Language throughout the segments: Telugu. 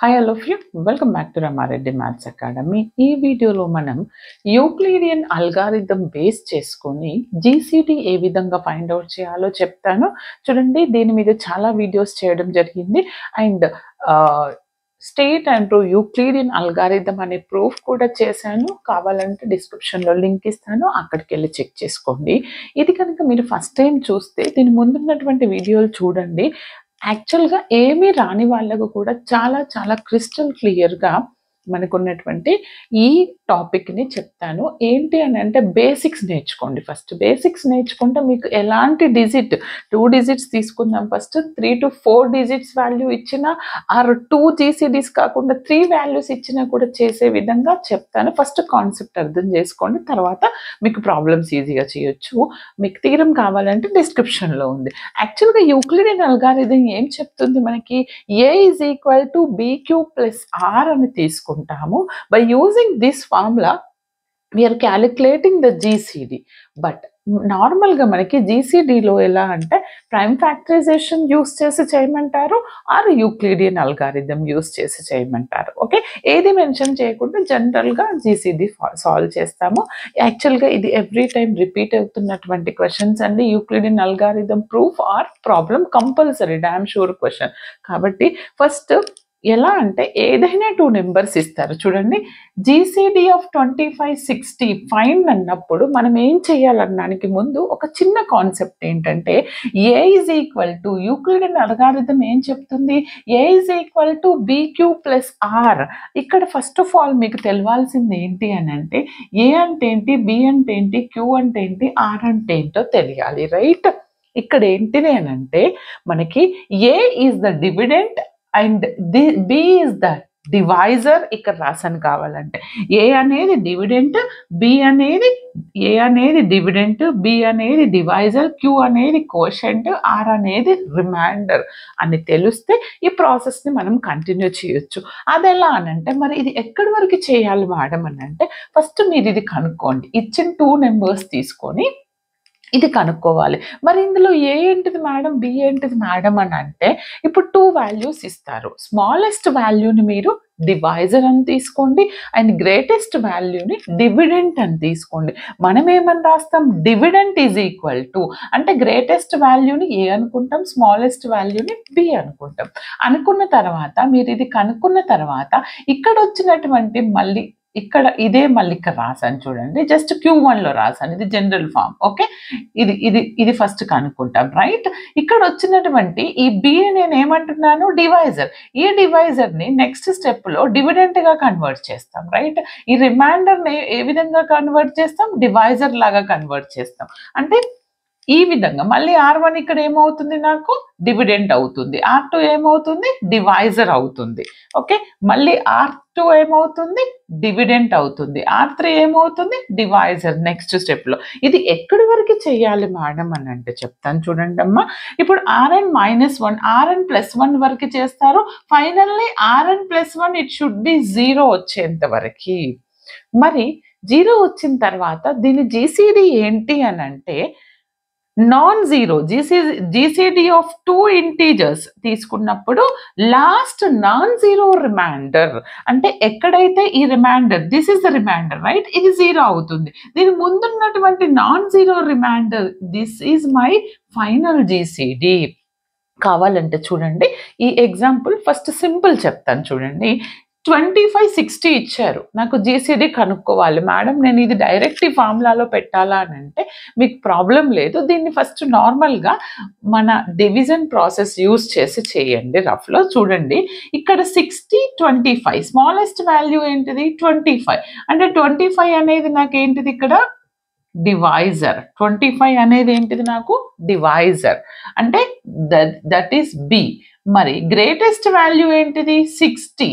Hi all of you welcome back to Rama Reddy maths academy. ఈ వీడియోలో మనం యూక్లిడియన్ అల్గారిథం బేస్ చేసుకొని జీసీడీ ఏ విధంగా ఫైండ్ అవుట్ చేయాలో చెప్తాను. చూడండి, దీని మీద చాలా వీడియోస్ చేయడం జరిగింది. And state and prove Euclidean algorithm అనే ప్రూఫ్ కూడా చేశాను. కావాలంటే డిస్క్రిప్షన్లో లింక్ ఇస్తాను, అక్కడికి వెళ్ళి చెక్ చేసుకోండి. ఇది కనుక మీరు ఫస్ట్ టైం చూస్తే దీని ముందున్నటువంటి వీడియోలు చూడండి. యాక్చువల్గా ఏమీ రాని వాళ్ళకు కూడా చాలా చాలా క్రిస్టల్ క్లియర్గా మనకున్నటువంటి ఈ టాపిక్ని చెప్తాను. ఏంటి అని అంటే బేసిక్స్ నేర్చుకోండి. ఫస్ట్ బేసిక్స్ నేర్చుకుంటే మీకు ఎలాంటి డిజిట్ 2 డిజిట్స్ తీసుకుందాం. ఫస్ట్ 3 to 4 డిజిట్స్ వాల్యూ ఇచ్చినా ఆర్ 2 జీసీడీస్ కాకుండా 3 వాల్యూస్ ఇచ్చినా కూడా చేసే విధంగా చెప్తాను. ఫస్ట్ కాన్సెప్ట్ అర్థం చేసుకోండి, తర్వాత మీకు ప్రాబ్లమ్స్ ఈజీగా చేయొచ్చు. మీకు థీరం కావాలంటే డిస్క్రిప్షన్లో ఉంది. యాక్చువల్గా యూక్లిడియన్ అల్గారిథం ఏం చెప్తుంది మనకి, a is equal to b q plus r అని తీసుకుంటాము. By using this formula we are calculating the GCD. But నార్మల్గా మనకి జీసీడీలో ఎలా అంటే ప్రైమ్ ఫ్యాక్టరైజేషన్ యూస్ చేసి చేయమంటారు, ఆర్ యూక్లిడియన్ అల్గారిథం యూస్ చేసి చేయమంటారు. ఓకే, ఏది మెన్షన్ చేయకుండా జనరల్గా జీసీడీ సాల్వ్ చేస్తాము. యాక్చువల్గా ఇది ఎవ్రీ టైం రిపీట్ అవుతున్నటువంటి క్వశ్చన్స్ అండి. Euclidean algorithm proof or problem compulsory, damn sure question. కాబట్టి ఫస్ట్ ఎలా అంటే ఏదైనా 2 నెంబర్స్ ఇస్తారు. చూడండి, జీసీడీ ఆఫ్ 25, 60 ఫైండ్ అన్నప్పుడు మనం ఏం చేయాలనడానికి ముందు ఒక చిన్న కాన్సెప్ట్ ఏంటంటే a is equal to Euclidean algorithm ఏం చెప్తుంది, a is equal to b q plus r. ఇక్కడ ఫస్ట్ ఆఫ్ ఆల్ మీకు తెలవాల్సింది ఏంటి అని అంటే ఏ అంటే ఏంటి, బి అంటే ఏంటి, క్యూ అంటే ఏంటి, ఆర్ అంటే ఏంటో తెలియాలి. రైట్, ఇక్కడ ఏంటిది అని అంటే మనకి a is the dividend and b is the divisor. ఇక్కడ రాసాను కావాలంటే ఏ అనేది డివిడెంట్, బి అనేది ఏ అనేది డివిడెంట్, బి అనేది డివైజర్, క్యూ అనేది కోషెంట్, ఆర్ అనేది రిమైండర్ అని తెలిస్తే ఈ ప్రాసెస్ని మనం కంటిన్యూ చేయొచ్చు. అది ఎలా అనంటే మరి ఇది ఎక్కడి వరకు చేయాలి మేడం అని అంటే ఫస్ట్ మీరు ఇది కనుక్కోండి. ఇచ్చిన 2 నెంబర్స్ తీసుకొని ఇది కనుక్కోవాలి. మరి ఇందులో ఏ ఏంటిది మేడం, బి ఏంటిది మేడం అని అంటే ఇప్పుడు 2 వాల్యూస్ ఇస్తారు. స్మాలెస్ట్ వాల్యూని మీరు డివైజర్ అని తీసుకోండి అండ్ గ్రేటెస్ట్ వాల్యూని డివిడెంట్ అని తీసుకోండి. మనం ఏమని రాస్తాం, డివిడెంట్ ఈజ్ ఈక్వల్ టు అంటే గ్రేటెస్ట్ వాల్యూని ఏ అనుకుంటాం, స్మాలెస్ట్ వాల్యూని బి అనుకుంటాం. అనుకున్న తర్వాత మీరు ఇది కనుక్కున్న తర్వాత ఇక్కడ వచ్చినటువంటి మళ్ళీ ఇక్కడ ఇదే మళ్ళీ ఇక్కడ రాసాను చూడండి, జస్ట్ Q1లో రాసాను, ఇది జనరల్ ఫామ్. ఓకే, ఇది ఫస్ట్ కనుక్కుంటాం. రైట్, ఇక్కడ వచ్చినటువంటి ఈ బి నేను ఏమంటున్నాను, డివైజర్. ఈ డివైజర్ని నెక్స్ట్ స్టెప్లో డివిడెంట్గా కన్వర్ట్ చేస్తాం. రైట్, ఈ రిమైండర్ని ఏ విధంగా కన్వర్ట్ చేస్తాం, డివైజర్ లాగా కన్వర్ట్ చేస్తాం. అంటే ఈ విధంగా మళ్ళీ R1 ఇక్కడ ఏమవుతుంది, నాకు డివిడెంట్ అవుతుంది. R2 ఏమవుతుంది, డివైజర్ అవుతుంది. ఓకే, మళ్ళీ R2 ఏమవుతుంది, డివిడెంట్ అవుతుంది. R3 ఏమవుతుంది, డివైజర్ నెక్స్ట్ స్టెప్లో. ఇది ఎక్కడి వరకు చేయాలి మేడం అని అంటే చెప్తాను చూడండి అమ్మా. ఇప్పుడు Rn-1 Rn+1 వరకు చేస్తారు. Finally Rn+1 it should be 0 వచ్చేంత వరకు. మరి 0 వచ్చిన తర్వాత దీని జీసీడీ ఏంటి అని అంటే non zero. GCD of 2 integers తీసుకున్నప్పుడు లాస్ట్ నాన్ జీరో రిమైండర్ అంటే ఎక్కడైతే ఈ remainder, this is the remainder right, ఇది 0 అవుతుంది. దీని ముందున్నటువంటి non zero remainder, this is my final GCD. కావాలంటే చూడండి ఈ ఎగ్జాంపుల్ ఫస్ట్ సింపుల్ చెప్తాను చూడండి. 25, 60 ఇచ్చారు, నాకు జీసీడీ కనుక్కోవాలి మేడం, నేను ఇది డైరెక్ట్ ఈ ఫార్ములాలో పెట్టాలా అని అంటే మీకు ప్రాబ్లం లేదు. దీన్ని ఫస్ట్ నార్మల్గా మన డివిజన్ ప్రాసెస్ యూజ్ చేసి చేయండి. రఫ్లో చూడండి, ఇక్కడ 60, 25 స్మాలెస్ట్ వాల్యూ ఏంటిది 25. అంటే 25 అనేది నాకు ఏంటిది ఇక్కడ డివైజర్. 25 అనేది ఏంటిది నాకు డివైజర్ అంటే దట్ ఈస్ బి. మరి గ్రేటెస్ట్ వాల్యూ ఏంటిది 60.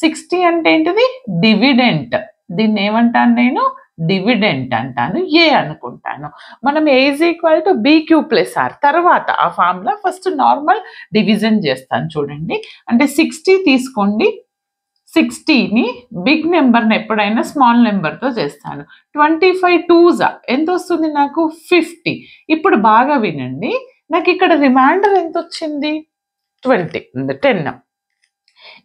60 అంటే ఏంటిది డివిడెంట్. దీన్ని ఏమంటాను నేను, డివిడెంట్ అంటాను, ఏ అనుకుంటాను. మనం a is equal to b q plus r. తర్వాత ఆ ఫార్ములా ఫస్ట్ నార్మల్ డివిజన్ చేస్తాను చూడండి. అంటే 60 తీసుకోండి, 60ని బిగ్ నెంబర్ని ఎప్పుడైనా స్మాల్ నెంబర్తో చేస్తాను. 25 2s ఎంత వస్తుంది నాకు 50. ఇప్పుడు బాగా వినండి, నాకు ఇక్కడ రిమైండర్ ఎంత వచ్చింది 10.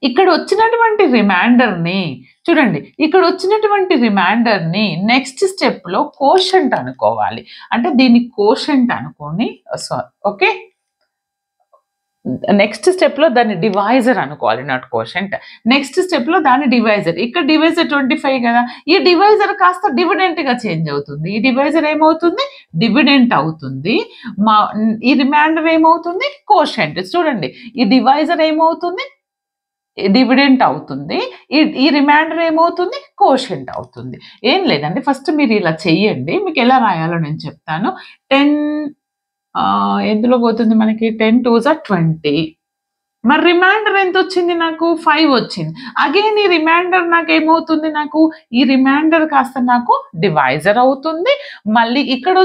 ఇక్కడ వచ్చినటువంటి రిమైండర్ని చూడండి, ఇక్కడ వచ్చినటువంటి రిమైండర్ని నెక్స్ట్ స్టెప్లో కోషంట్ అనుకోవాలి. అంటే దీన్ని కోషంట్ అనుకోని ఓకే, నెక్స్ట్ స్టెప్లో దాన్ని డివైజర్ అనుకోవాలి, నాట్ కోషంట్. నెక్స్ట్ స్టెప్లో దాని డివైజర్, ఇక్కడ డివైజర్ 25 కదా, ఈ డివైజర్ కాస్త డివిడెంట్గా చేంజ్ అవుతుంది. ఈ డివైజర్ ఏమవుతుంది, డివిడెంట్ అవుతుంది. ఈ రిమైండర్ ఏమవుతుంది, కోషంట్. చూడండి, ఈ డివైజర్ ఏమవుతుంది, డివిడెంట్ అవుతుంది. ఈ రిమైండర్ ఏమవుతుంది, కోషంట్ అవుతుంది. ఏం లేదండి, ఫస్ట్ మీరు ఇలా చెయ్యండి, మీకు ఎలా రాయాలో నేను చెప్తాను. 10 ఎందులో పోతుంది మనకి, 10 2s are 20. మరి రిమైండర్ ఎంత వచ్చింది, నాకు 5 వచ్చింది. అగైన్ ఈ రిమైండర్ నాకు ఏమవుతుంది, నాకు ఈ రిమైండర్ కాస్త నాకు డివైజర్ అవుతుంది. మళ్ళీ ఇక్కడ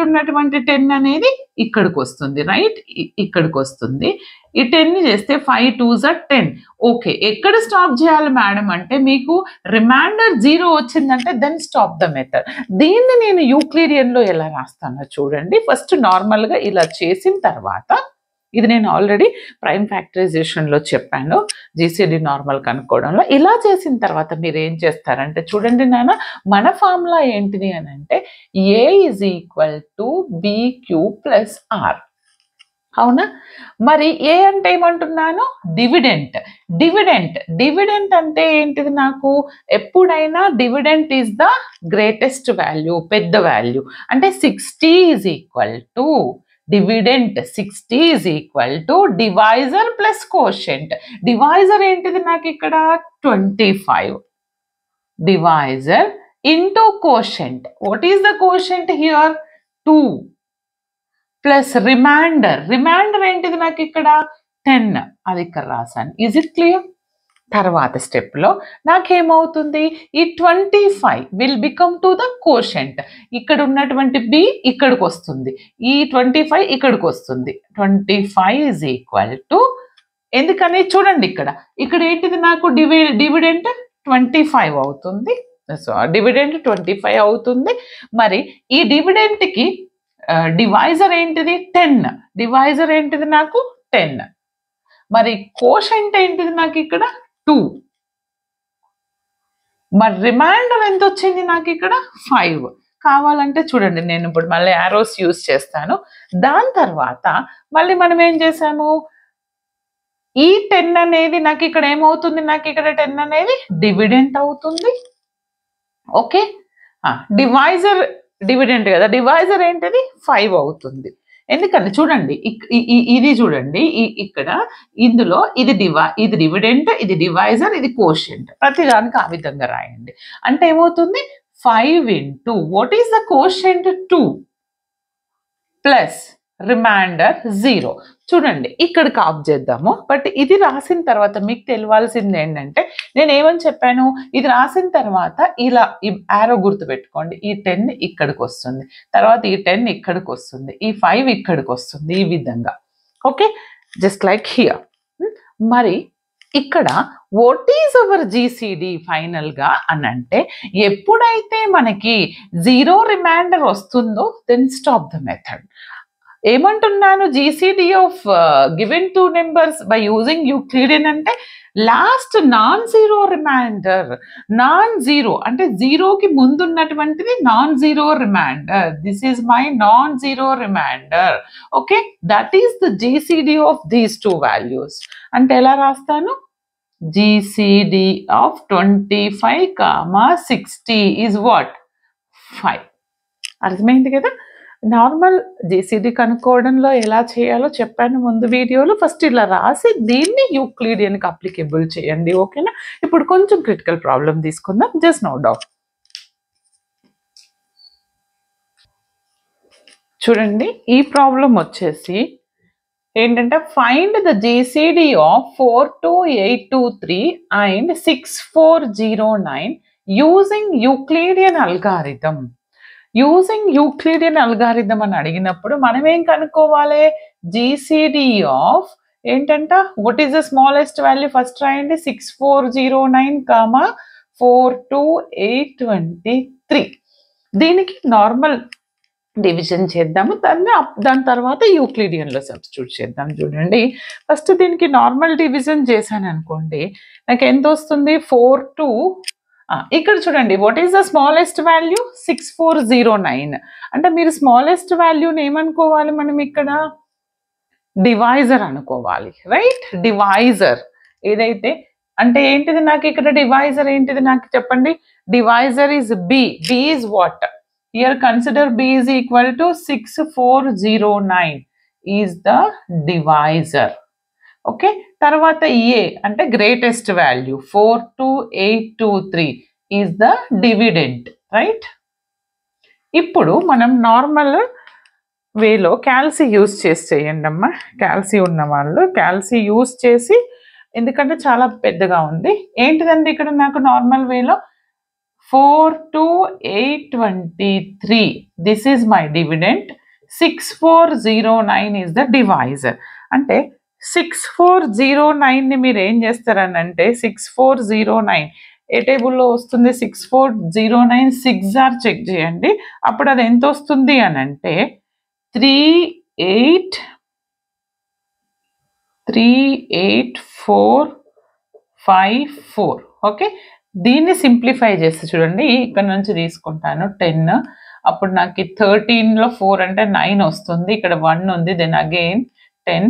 ఉన్నటువంటి 10 అనేది ఇక్కడికి వస్తుంది, రైట్, ఇక్కడికి వస్తుంది. ఈ 10ని చేస్తే 5 2s are 10. ఓకే, ఎక్కడ స్టాప్ చేయాలి మేడం అంటే, మీకు రిమైండర్ 0 వచ్చిందంటే దెన్ స్టాప్ ద మెథడ్. దీన్ని నేను యూక్లిడియన్లో ఎలా రాస్తానో చూడండి. ఫస్ట్ నార్మల్గా ఇలా చేసిన తర్వాత, ఇది నేను ఆల్రెడీ ప్రైమ్ ఫ్యాక్టరైజేషన్లో చెప్పాను, జీసీడీ నార్మల్ కనుక్కోవడంలో. ఇలా చేసిన తర్వాత మీరు ఏం చేస్తారంటే, చూడండి నాన్న, మన ఫార్ములా ఏంటిది అని అంటే A = BQ + R. అవునా? మరి ఏ అంటే ఏమంటున్నాను, డివిడెంట్. డివిడెంట్ అంటే ఏంటిది, నాకు ఎప్పుడైనా dividend is the greatest value, పెద్ద వాల్యూ. అంటే 60 = dividend 60 = divisor plus quotient. Divisor ఏంటిది నాకు ఇక్కడ 25, divisor into quotient. What is the quotient here, 2 plus remainder ఏంటిది నాకు ఇక్కడ 10, అది ఇక్కడ రాశాను. Is it clear? తర్వాత స్టెప్లో నాకేమవుతుంది, ఈ 25 will become to the quotient. ఇక్కడ ఉన్నటువంటి బి ఇక్కడికి వస్తుంది, ఈ 25 ఇక్కడికి వస్తుంది. 25 = ఎందుకని చూడండి, ఇక్కడ ఏంటిది నాకు డివిడెంట్ 25 అవుతుంది. సో డివిడెంట్ 25 అవుతుంది. మరి ఈ డివిడెంట్కి డివైజర్ ఏంటిది 10, డివైజర్ ఏంటిది నాకు 10. మరి కోషెంట్ ఏంటిది నాకు ఇక్కడ 2. మరి రిమైండర్ ఎంత వచ్చింది నాకు ఇక్కడ 5. కావాలంటే చూడండి, నేను ఇప్పుడు మళ్ళీ యారోస్ యూజ్ చేస్తాను. దాని తర్వాత మళ్ళీ మనం ఏం చేసాము, ఈ 10 అనేది నాకు ఇక్కడ ఏమవుతుంది, నాకు ఇక్కడ 10 అనేది డివిడెంట్ అవుతుంది. ఓకే, డివైజర్ డివిడెంట్ కదా, డివైజర్ ఏంటిది 5 అవుతుంది. ఎందుకంటే చూడండి, ఇది చూడండి, ఇక్కడ ఇందులో ఇది డివిడెంట్, ఇది డివైజర్, ఇది కోషెంట్. ప్రతిదానికి ఆ విధంగా రాయండి. అంటే ఏమవుతుంది, 5 × what is the quotient 2 plus remainder 0. చూడండి, ఇక్కడికి ఆఫ్ చేద్దాము. బట్ ఇది రాసిన తర్వాత మీకు తెలియాల్సింది ఏంటంటే, నేను ఏమని చెప్పాను, ఇది రాసిన తర్వాత ఇలా ఈ యారో గుర్తు పెట్టుకోండి. ఈ 10 ఇక్కడికి వస్తుంది, తర్వాత ఈ 10 ఇక్కడికి వస్తుంది, ఈ 5 ఇక్కడికి వస్తుంది, ఈ విధంగా. Okay, just like here. మరి ఇక్కడ వాట్ ఈజ్ అవర్ జీసీడీ ఫైనల్గా అని అంటే, ఎప్పుడైతే మనకి 0 రిమైండర్ వస్తుందో దెన్ స్టాప్ ద మెథడ్. ఏమంటున్నాను, GCD of given 2 numbers by using Euclidean అంటే last non zero remainder. Non zero అంటే జీరోకి ముందు ఉన్నటువంటిది non zero remainder. This is my non zero remainder. Okay, that is the GCD of these 2 values. అంటే ఎలా రాస్తాను, జీసీడీ ఆఫ్ 25, 60 ఈజ్ వాట్, 5. అర్థమైంది కదా. నార్మల్ జీసీడీ కనుక్కోవడంలో ఎలా చేయాలో చెప్పాను ముందు వీడియోలో. ఫస్ట్ ఇలా రాసి దీన్ని యూక్లిడియన్కి అప్లికేబుల్ చేయండి. ఓకేనా. ఇప్పుడు కొంచెం క్రిటికల్ ప్రాబ్లం తీసుకుందాం. Just note down. చూడండి, ఈ ప్రాబ్లం వచ్చేసి ఏంటంటే, find the GCD of 42823 and 6409 using Euclidean algorithm. Using Euclidean algorithm అని అడిగినప్పుడు మనం ఏం కనుక్కోవాలి, జీసీడీ ఆఫ్ ఏంటంట, what is the smallest value first రాయండి, 6409, 42823. దీనికి నార్మల్ డివిజన్ చేద్దాము, దాని తర్వాత యూక్లిడియన్లో సబ్స్టిట్యూట్ చేద్దాం. చూడండి, ఫస్ట్ దీనికి నార్మల్ డివిజన్ చేశాను అనుకోండి, నాకు ఎంత వస్తుంది? 4 ఇక్కడ చూడండి, what is the smallest value? 6409. అంటే మీరు స్మాలెస్ట్ వాల్యూని ఏమనుకోవాలి? మనం ఇక్కడ డివైజర్ అనుకోవాలి, రైట్? డివైజర్ ఏదైతే అంటే ఏంటిది? నాకు ఇక్కడ డివైజర్ ఏంటిది నాకు చెప్పండి. Divisor is B. B is what? Here consider B is equal to 6409 is the divisor. Okay. తర్వాత A అంటే greatest value 42823 is the dividend, right? ఇప్పుడు మనం నార్మల్ వేలో క్యాల్సీ యూజ్ చేసి చేయండి అమ్మా. క్యాల్సీ ఉన్న వాళ్ళు క్యాల్సీ యూజ్ చేసి, ఎందుకంటే చాలా పెద్దగా ఉంది. ఏంటిదండి ఇక్కడ నాకు నార్మల్ వేలో 42823. This is my dividend. 6409 is the divisor. అంటే 6409 ని మీరు ఏం చేస్తారనంటే 6409 ఏ టేబుల్లో వస్తుంది? 6409 6R చెక్ చేయండి. అప్పుడు అది ఎంత వస్తుంది అని అంటే 38454. ఓకే, దీన్ని సింప్లిఫై చేస్తే చూడండి, ఇక్కడ నుంచి తీసుకుంటాను 10. అప్పుడు నాకు 13లో 4 అంటే 9 వస్తుంది. ఇక్కడ 1 ఉంది, దెన్ అగైన్ 10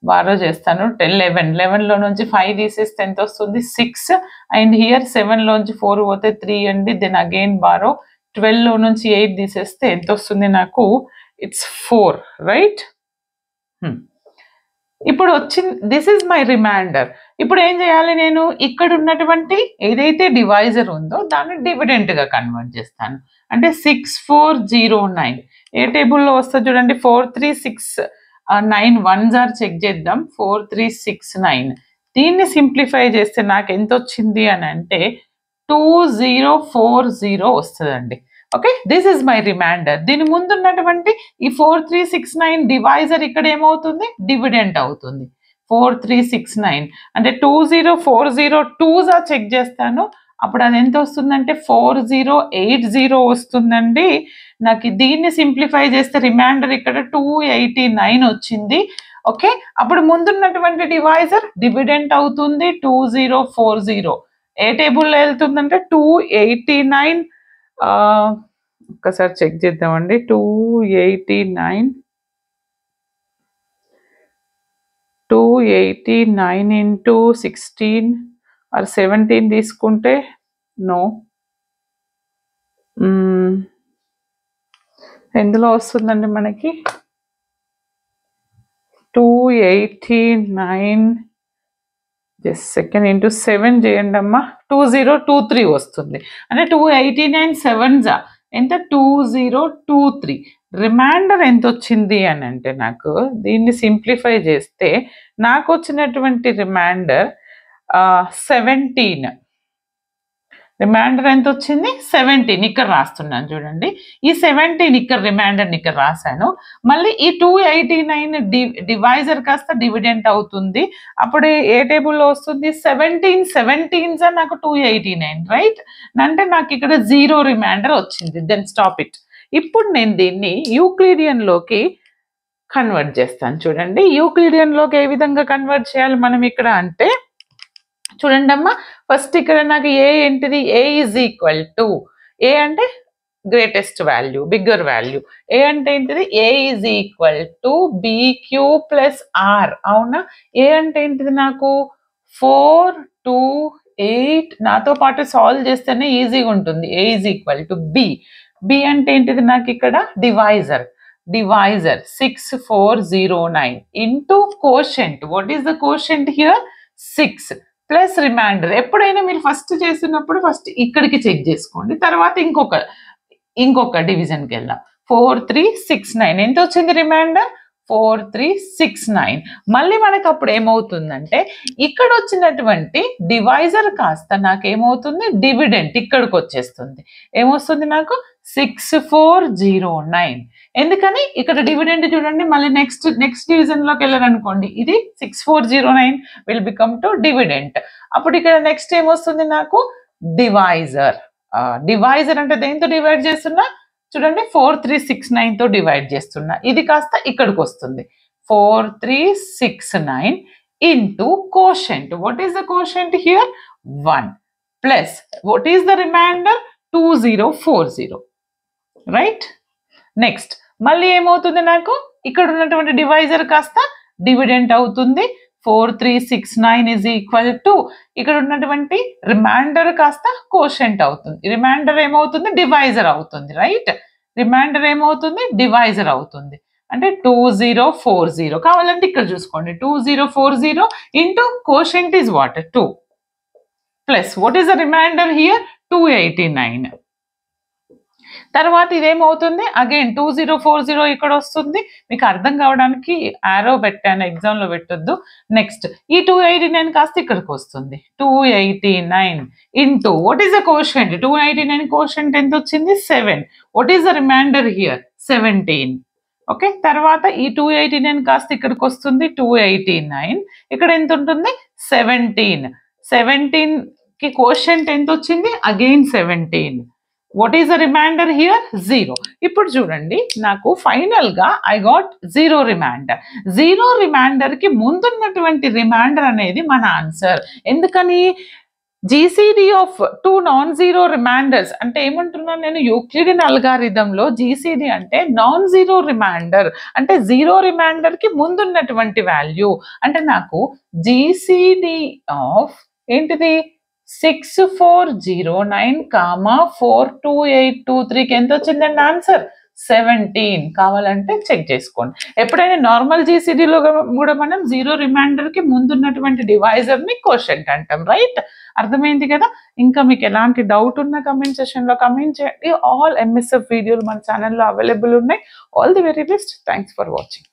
బారో చేస్తాను. 11లో నుంచి 5 తీసేస్తే ఎంత వస్తుంది? 6. అండ్ హియర్ 7లో నుంచి 4 పోతే 3 అండి, దెన్ అగైన్ బారో. 12లో నుంచి 8 తీసేస్తే ఎంత వస్తుంది నాకు? It's 4, right? ఇప్పుడు వచ్చింది, దిస్ ఈజ్ మై రిమైండర్. ఇప్పుడు ఏం చేయాలి? నేను ఇక్కడ ఉన్నటువంటి ఏదైతే డివైజర్ ఉందో దాన్ని డివిడెంట్గా కన్వర్ట్ చేస్తాను. అంటే 6409 ఏ టేబుల్లో వస్తుంది చూడండి? 4369 1s ఆర్ చెక్ చేద్దాం. 4369 దీన్ని సింప్లిఫై చేస్తే నాకు ఎంత వచ్చింది అని అంటే 2040 వస్తుందండి. Okay, this is my remainder. దీని ముందు ఉన్నటువంటి ఈ 4369 డివైజర్ ఇక్కడ ఏమవుతుంది? డివిడెంట్ అవుతుంది. 4369 అంటే 2040 2s చెక్ చేస్తాను. అప్పుడు అది ఎంత వస్తుందంటే 4080 వస్తుందండి. నాకు దీన్ని సింప్లిఫై చేస్తే రిమైండర్ ఇక్కడ 289 వచ్చింది. ఓకే, అప్పుడు ముందున్నటువంటి డివైజర్ డివిడెంట్ అవుతుంది. 2040 ఏ టేబుల్లో వెళ్తుందంటే 289. ఒక్కసారి చెక్ చేద్దామండి. 289 ఇంటూ 16 ఆర్ 17 తీసుకుంటే నో, ఎందులో వస్తుందండి మనకి? 289 జస్ట్ సెకండ్ ఇంటూ 7 చేయండి అమ్మా. 2023 వస్తుంది. అంటే 289 7s ఎంత? 2023. రిమైండర్ ఎంత వచ్చింది అని అంటే నాకు దీన్ని సింప్లిఫై చేస్తే నాకు వచ్చినటువంటి రిమైండర్ 17. రిమైండర్ ఎంత వచ్చింది? 17. ఇక్కడ రాస్తున్నాను చూడండి. ఈ 17 ఇక్కడ రిమైండర్ని ఇక్కడ రాశాను. మళ్ళీ ఈ 289 డివైజర్ కాస్త డివిడెంట్ అవుతుంది. అప్పుడు ఏ టేబుల్లో వస్తుంది? 17 నాకు 289, రైట్? అంటే నాకు ఇక్కడ 0 రిమైండర్ వచ్చింది. Then stop it. ఇప్పుడు నేను దీన్ని యూక్లిడియన్లోకి కన్వర్ట్ చేస్తాను. చూడండి, యూక్లిడియన్లోకి ఏ విధంగా కన్వర్ట్ చేయాలి మనం ఇక్కడ అంటే చూడండి అమ్మా. ఫస్ట్ ఇక్కడ నాకు ఏ ఏంటిది? A is equal to, a అంటే greatest value, bigger value. A అంటే ఏంటిది? A is equal to BQ plus r. అవునా? ఏ అంటే ఏంటిది? నాకు 428. నాతో పాటు సాల్వ్ చేస్తేనే ఈజీగా ఉంటుంది. A is equal to b. B అంటే ఏంటిది? నాకు ఇక్కడ divisor 6409 into quotient. What is the quotient here? 6 plus remainder. ఎప్పుడైనా మీరు ఫస్ట్ చేస్తున్నప్పుడు ఫస్ట్ ఇక్కడికి చెక్ చేసుకోండి, తర్వాత ఇంకొక డివిజన్కి వెళ్దాం. 4369 ఎంత వచ్చింది రిమైండర్? 4369. మళ్ళీ మనకు అప్పుడు ఏమవుతుందంటే ఇక్కడ వచ్చినటువంటి డివైజర్ కాస్త నాకు ఏమవుతుంది? డివిడెంట్ ఇక్కడికి వచ్చేస్తుంది. ఏమొస్తుంది నాకు? 6409. ఎందుకని? ఇక్కడ డివిడెంట్ చూడండి. మళ్ళీ నెక్స్ట్ డివిజన్లోకి వెళ్ళారనుకోండి, ఇది 6409 విల్ బికమ్ టు డివిడెంట్. అప్పుడు ఇక్కడ నెక్స్ట్ ఏమొస్తుంది నాకు? డివైజర్. డివైజర్ అంటే దేంతో డివైడ్ చేస్తున్నా? చూడండి 4369 తో డివైడ్ చేస్తున్నా, ఇది కాస్త ఇక్కడికి వస్తుంది 4369 into quotient. What is the quotient here? 1 plus what is the remainder? 2040, right? Next మళ్ళీ ఏమవుతుంది, నాకు ఇక్కడ ఉన్నటువంటి డివైజర్ కాస్త డివిడెంట్ అవుతుంది. 4369 is equal to ఇక్కడ ఉన్నటువంటి రిమైండర్ కాస్త కోషెంట్ అవుతుంది. రిమైండర్ ఏమవుతుంది, డివైజర్ అవుతుంది, రైట్? రిమైండర్ ఏమవుతుంది, డివైజర్ అవుతుంది. అంటే 2040 కావాలంటే ఇక్కడ చూసుకోండి, 2040 into quotient is what 2 plus what is the remainder here 289. తర్వాత ఇదేమవుతుంది, అగైన్ 2040 ఇక్కడ వస్తుంది. మీకు అర్థం కావడానికి ఆరో పెట్టాను, ఎగ్జామ్లో పెట్టొద్దు. నెక్స్ట్ ఈ 289 కాస్త ఇక్కడికి వస్తుంది 289 into what is the quotient, 289 quotient ఎంత వచ్చింది 7. What is the remainder here 17. Okay, తర్వాత ఈ 289 కాస్త ఇక్కడికి వస్తుంది 289, ఇక్కడ ఎంత ఉంటుంది 17. 17 కి కోషెంట్ ఎంత వచ్చింది, again 17. What is the remainder here 0. ఇప్పుడు చూడండి, నాకు ఫైనల్ గా ఐ గాట్ 0 రిమైండర్. 0 రిమైండర్ కి ముందున్నటువంటి రిమైండర్ అనేది మన ఆన్సర్. ఎందుకని, GCD of 2 non zero remainders అంటే ఏమంటున్నాను నేను, యూక్లిడియన్ అల్గారిథంలో జీసీడీ అంటే నాన్ జీరో రిమైండర్, అంటే 0 రిమైండర్ కి ముందున్నటువంటి వాల్యూ. అంటే నాకు జీసీడీ ఆఫ్ ఏంటిది 6409, 42823కి ఎంత వచ్చిందండి ఆన్సర్ 17. కావాలంటే చెక్ చేసుకోండి. ఎప్పుడైనా నార్మల్ జీసీడీలో కూడా మనం 0 రిమైండర్ కి ముందున్నటువంటి డివైజర్ ని కోషెంట్ అంటాం, రైట్? అర్థమైంది కదా? ఇంకా మీకు ఎలాంటి డౌట్ ఉన్నా కమెంట్ సెషన్ లో కమెంట్ చేయండి. ఆల్ ఎంఎస్ఎఫ్ వీడియోలు మన ఛానల్లో అవైలబుల్ ఉన్నాయి. All the very best. Thanks for watching.